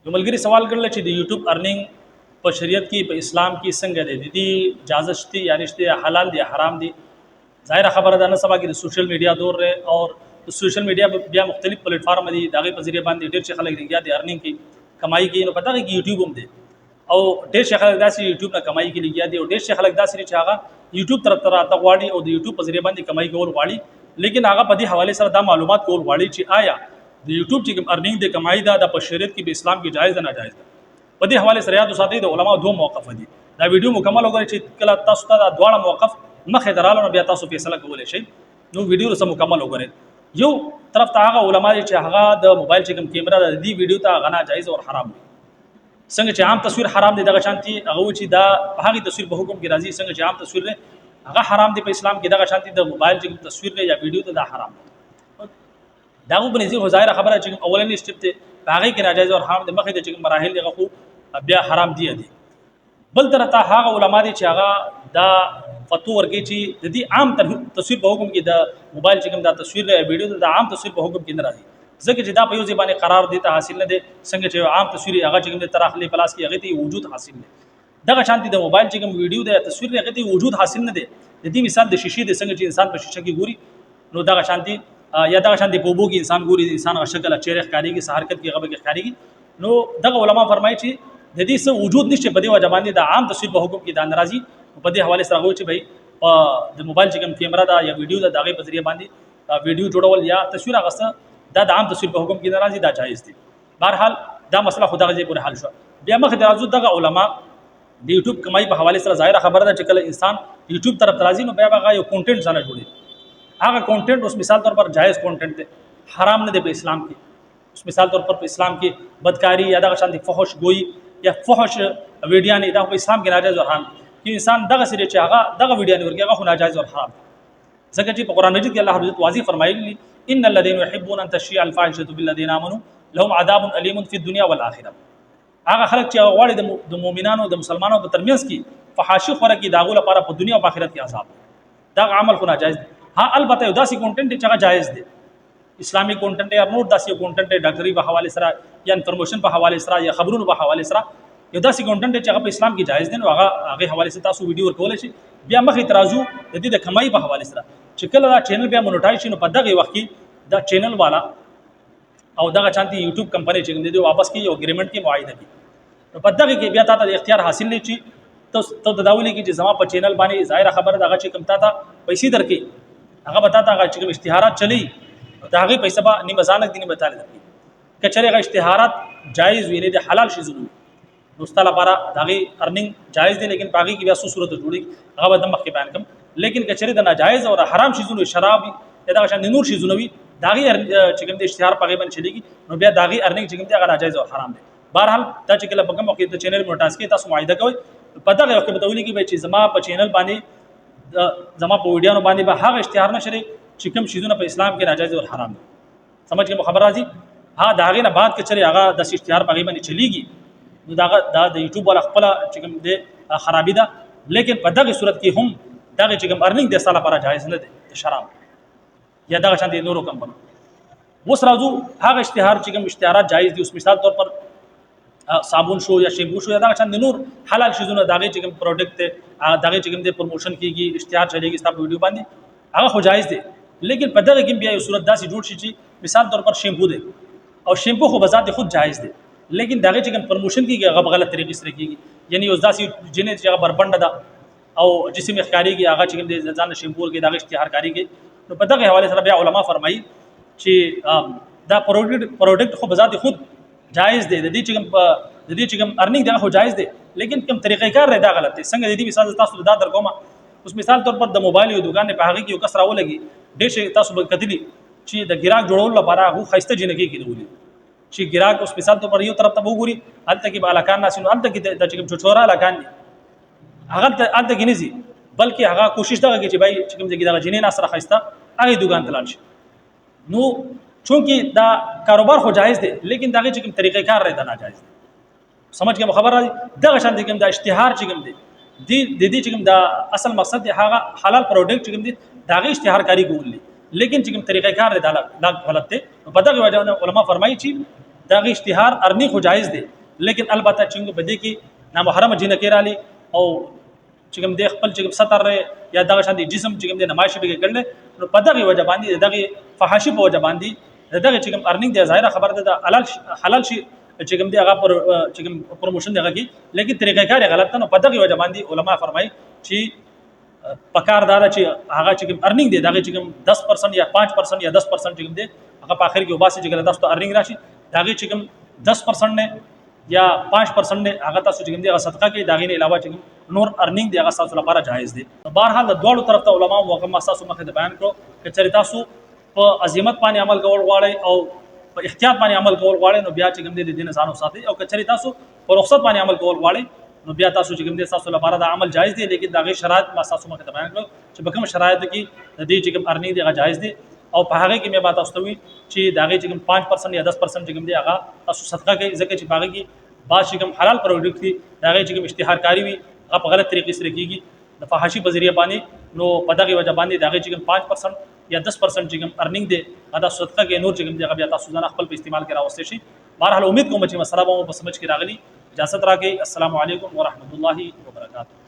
یو ملګری سوال کړل چې د یوټیوب ارننګ په شریعت کې په اسلام کې څنګه دی، د دې اجازه شته یا نشته، حلال دی حرام دی؟ ظاهر خبره ده، نه سبا کې د سوشل میډیا دور دی او د سوشل میډیا بیا مختلف پلیټ فارم دي، دغه په ذریعہ باندې ډېر چې خلک لګیا دي ارننګ کې کمایي کوي. نو پته کې یوټیوب هم دی او ډېر چې خلک داسې یوټیوب نه کمایي کوي لګیا دي او ډېر چې خلک داسې چې هغه یوټیوب طرف ته راته غواړي او د یوټیوب په ذریعہ باندې کمایي کول غواړي، لیکن هغه په دې حواله سره دا معلومات کول غواړي چې آیا د یوټیوب چې کوم ارننګ د کمایي دا د شریعت کې په اسلام کې جایز ده نه جایز ده. په دې حواله سره یاد وساتئ د علماء دوه موقف دي. دا ویډیو مکمل وګورئ چې کله تاسو ته دا دواړه موقف مخې دراله نو بیا تاسو فیصله کولای شئ. نو ویډیو سره مکمل وګورئ. یو طرف ته هغه علماء چې هغه د موبایل چې کوم کیمرا د دې ویډیو ته غنا جایز او حرام دي. څنګه چې عام تصویر حرام دي دغه شانتي هغه چې دا هغه تصویر په حکم کې راځي، څنګه چې عام تصویر دی هغه حرام دي په اسلام کې، دغه شانتي د موبایل چې تصویر دی یا ویډیو ته دا حرام دي. دا په نزي ظاهر خبره چې اولنی سټپ ته هغه کې ناجایز او حرام دي، مخې د چې مراحل دغه خو بیا حرام دي. بل تر ته هغه علما دي چې هغه دا فتوا ورکړي چې د دې عام تصویر په حکم کې د موبایل چې کوم دا تصویر دی ویډیو د عام تصویر په حکم کې نه راځي، ځکه چې دا په یو ځای باندې قرار دي ته حاصل نه دي، څنګه چې عام تصویر هغه چې کوم د تراخلي پلاس کې هغه ته وجود حاصل نه دغه شانتي د موبایل چې کوم ویډیو د تصویر هغه ته وجود حاصل نه دي. د دې مثال د شیشې د څنګه چې انسان په شیشه کې ګوري نو دغه شانتي یا دغه شانتي په بو کې انسان ګوري، انسان شکل چهره ښکاریږي، حرکت کې غبه کې ښکاریږي. نو دغه علما فرمایي چې د دې څه وجود نشته په دې وجه باندې د عام تصویر په حکم کې د ناراضي په دې حواله سره وایي چې بھائی د موبایل چې کوم کیمرا دا یا ویډیو دا دغه په ذریعہ باندې ویډیو جوړول یا تصویر غسه دا د عام تصویر په حکم کې ناراضي دا جایز دي. بهرحال دا مسله خدای ځای پورې حل شو. بیا مخ درازو دغه علما د یوټیوب کمای په حواله سره ظاهر خبره ده چې کله انسان یوټیوب طرف ترازی نو بیا هغه یو کنټینټ ځنه جوړي، هغه کنټینټ اوس مثال طور پر جایز کنټینټ دی، حرام نه دی په اسلام کې. اوس مثال طور پر په اسلام کې بدکاری یا دغه شان دي فحش گوئی یا فحش ویډیو نه دا په اسلام کې ناجایز او حرام دي. انسان دغه سره چې هغه دغه ویډیو نه ورګي هغه ناجایز او حرام دي، ځکه چې په قران مجید کې الله حضرت واضح فرمایلی ان الذين يحبون ان تشيع الفاحشه بالذين امنوا لهم عذاب اليم في الدنيا والاخره. هغه خلک چې غواړي د مؤمنانو د مسلمانانو په ترمنځ کې فحاشي خوره کې داغو لپاره په دنیا او آخرت کې عذاب، دا عمل خو ناجایز دی. ها البته یو داسې کنټینټ چې هغه جایز دی، اسلامي کنټینټ یا نور داسې کنټینټ ډاکټري په حواله سره یا انفارمیشن په حواله سره یا خبرونو په حواله سره یو داسې کنټینټ چې هغه په اسلام کې جایز دی، نو هغه حواله سره تاسو ویډیو ورکول شي. بیا مخې ترازو د دې د کمای په حواله سره چې کله دا چینل بیا مونټایز شي نو په دغه وخت کې دا چینل والا او دغه چانتي یوټیوب کمپنی چې دې واپس کی یو اګریمنٹ کې معاهده کی، نو په دغه کې بیا تاسو د اختیار حاصل لې چې ته د داولي کې چې زما په چینل باندې ظاهر خبره دغه چې کم تا پیسې درکې هغه بتا تا چې کوم اشتهارات چلی دا هغه پیسې به نیمه ځانک دي نیمه تعالی درکې کچره هغه اشتهارات جایز وي نه دي حلال شي ضروري نو ستاله لپاره دغه ارننګ جایز دي، لیکن باقي کې بیا څه صورت جوړي هغه د مخ کې بیان کوم. لیکن کچره د ناجایز او حرام شیزونو شراب یا دغه شان نور شیزونو وي داغي چې کوم د اشتهار په غیبن چلیږي نو بیا داغي ارننګ چې کوم دی هغه ناجایز او حرام دي. بهرحال دا چې کله بګم وخت د چینل مونټاز کې تاسو معاهده کوئ په دغه وخت به تولي کې چې زما په چینل باندې زما په ویډیو باندې به هغه اشتهار نشري چې کوم شیزونه په اسلام کې ناجایز او حرام دي. سمجھ کې خبر راځي؟ ها داغه نه بعد کې چره هغه د اشتهار په غیبن چلیږي نو دا د یوټیوب ولا خپل چې کوم دی خرابې ده، لیکن په دغه صورت کې هم دغه چې کوم ارننګ د ساله لپاره جایز نه دي شراب یا دغه شان دي نورو کمپنی. اوس راځو هغه اشتهار چې کوم اشتهارات جایز دي، اوس مثال طور پر صابون شو یا شیمپو شو یا دغه شان نور حلال شیزونه دغه چې کوم پروډکټ ته دغه چې کوم د پروموشن کیږي اشتهار چلیږي ستاسو ویډیو باندې هغه خو جایز دي، لیکن په دغه کې بیا یو صورت داسې جوړ شي چې مثال طور پر شیمپو دی او شیمپو خو بذات خود جایز دی، لیکن دغه چې کوم پروموشن کیږي هغه غلط طریقې سره کیږي، یعنی اوس داسې جنې چې هغه بربنده ده او جسم اخکاریږي هغه چې کوم د ځان شیمپو کې دغه اشتهار کاریږي. نو په دغه حواله سره بیا علما فرمایي چې دا پروډکټ خو بذات خود جایز دی، د دې چې کوم ارننګ دغه خو جایز دی، لیکن کوم طریقې کار دی دا غلط دی. څنګه د دې مثال تاسو دا در کومه، اوس مثال طور پر د موبایل یو دکان په هغه کې یو کس راولګي ډېر شي تاسو به کتلی چې د ګراک جوړول لپاره هغه خسته جنګي کېدولي چې ګراک اوس مثال طور پر یو طرف ته وګوري الته کې بالاکان ناسینو الته کې د چې کوم چوټورا لکان دي هغه الته کې نزي، بلکې هغه کوشش دغه کې چې بای چې کوم ځای دغه جنین سره خسته هغه دکان ته لاړ شي. نو چونکه دا کاروبار خو جایز دی، لیکن دغه چې کوم طریقې کار لري دا ناجایز دی. سمجھ کې خبر راځي؟ دغه شان دي کوم د اشتهار چې کوم دی د دې چې کوم دا اصل مقصد دی هغه حلال پروډکټ چې کوم دی دغه اشتهار کاری کولی، لیکن چې کوم طریقې کار دی دا غلط دی. په دغه وجه علماء فرمایي چې دغه اشتهار ارنی خو جایز دی لیکن البته چې په دې کې نامحرم جنکې رالی او چې کوم د خپل چې ستر یا دغه شان دي جسم چې کوم د نمایش به کړل نو په دغه وجه باندې دغه فحاشي په وجه باندې دغه چې کوم ارنینګ دی ظاهره خبر ده حلال شي چې کوم دی هغه پر چې کوم پروموشن دغه کی لیکن طریقې کار غلط نه په دغه وجه باندې علما فرمایي چې پکار دار چې هغه چې کوم ارنینګ دی دغه چې کوم 10% یا 5% یا 10% چې کوم دی هغه په اخر کې وباسي چې ګل تاسو ارنینګ راشي دغه چې کوم 10% نه یا 5% نه هغه تاسو چې کوم دی هغه صدقه کې دغه نه علاوه چې نور ارنینګ دی هغه تاسو لپاره جایز دی بهرحال د دوه طرف ته علما او هغه تاسو مخه بیان کړو چې چېرې تاسو په عظمت باندې عمل کول غواړئ او په احتیاط باندې عمل کول غواړئ نو بیا چې کوم دی د دین ځانو ساتي او کچري تاسو په رخصت باندې عمل کول غواړئ نو بیا تاسو چې کوم دی تاسو لپاره د عمل جایز دی لیکن دغه شرایط ما تاسو مخه بیان کړو چې په کوم شرایط کې د دې چې کوم ارنینګ دی هغه جایز دی او په هغه کې مې با تاسو ته وی چې دغه چې کوم 5% یا 10% چې کوم دی هغه تاسو صدقه کوي ځکه چې باغ کې با چې کوم حلال پروډکټ دی دغه چې کوم اشتهار کاری وي هغه په غلط طریقې سره کیږي د فحاشي په ذریعہ باندې نو په دغه وجه باندې دغه چې کوم 5% یا 10% چې کوم ارنینګ دی دا صدقه کې نور چې کوم دی هغه بیا تاسو ځان خپل په استعمال کې راوستئ شي بهرحال امید کوم چې مسله به مو په سمجھ کې راغلی اجازه راکړئ السلام علیکم ورحمت الله وبرکاته